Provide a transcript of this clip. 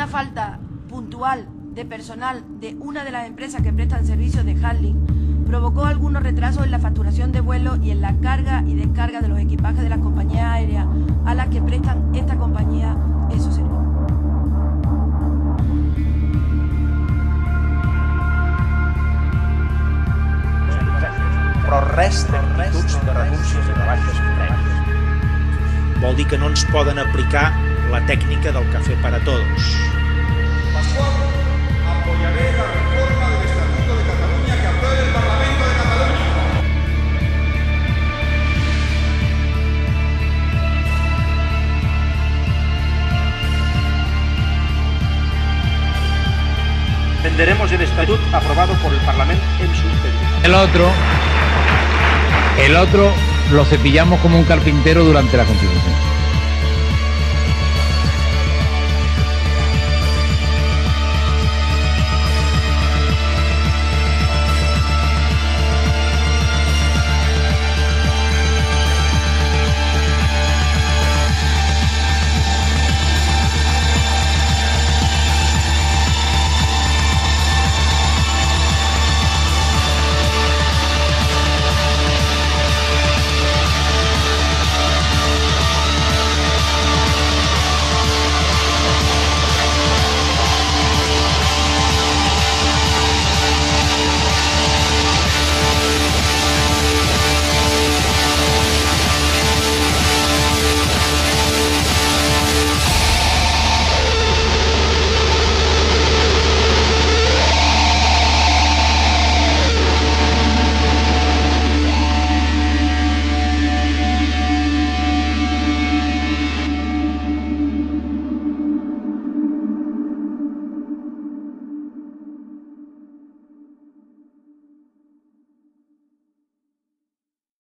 una falta puntual de personal de una de las empresas que prestan servicios de handling provocó algunos retrasos en la facturación de vuelos y en la carga y descarga de los equipajes de las compañías aéreas a las que prestan esta compañía esos servicios. Però res d'actituds de renúncies de rebaixes previs. Vol dir que no ens poden aplicar la tècnica del café para todos. Pascual, apoyaré la reforma del Estatuto de Cataluña que apruebe el Parlamento de Cataluña. Defenderemos el Estatuto aprobado por el Parlamento en su integridad. El otro lo cepillamos como un carpintero durante la Constitución.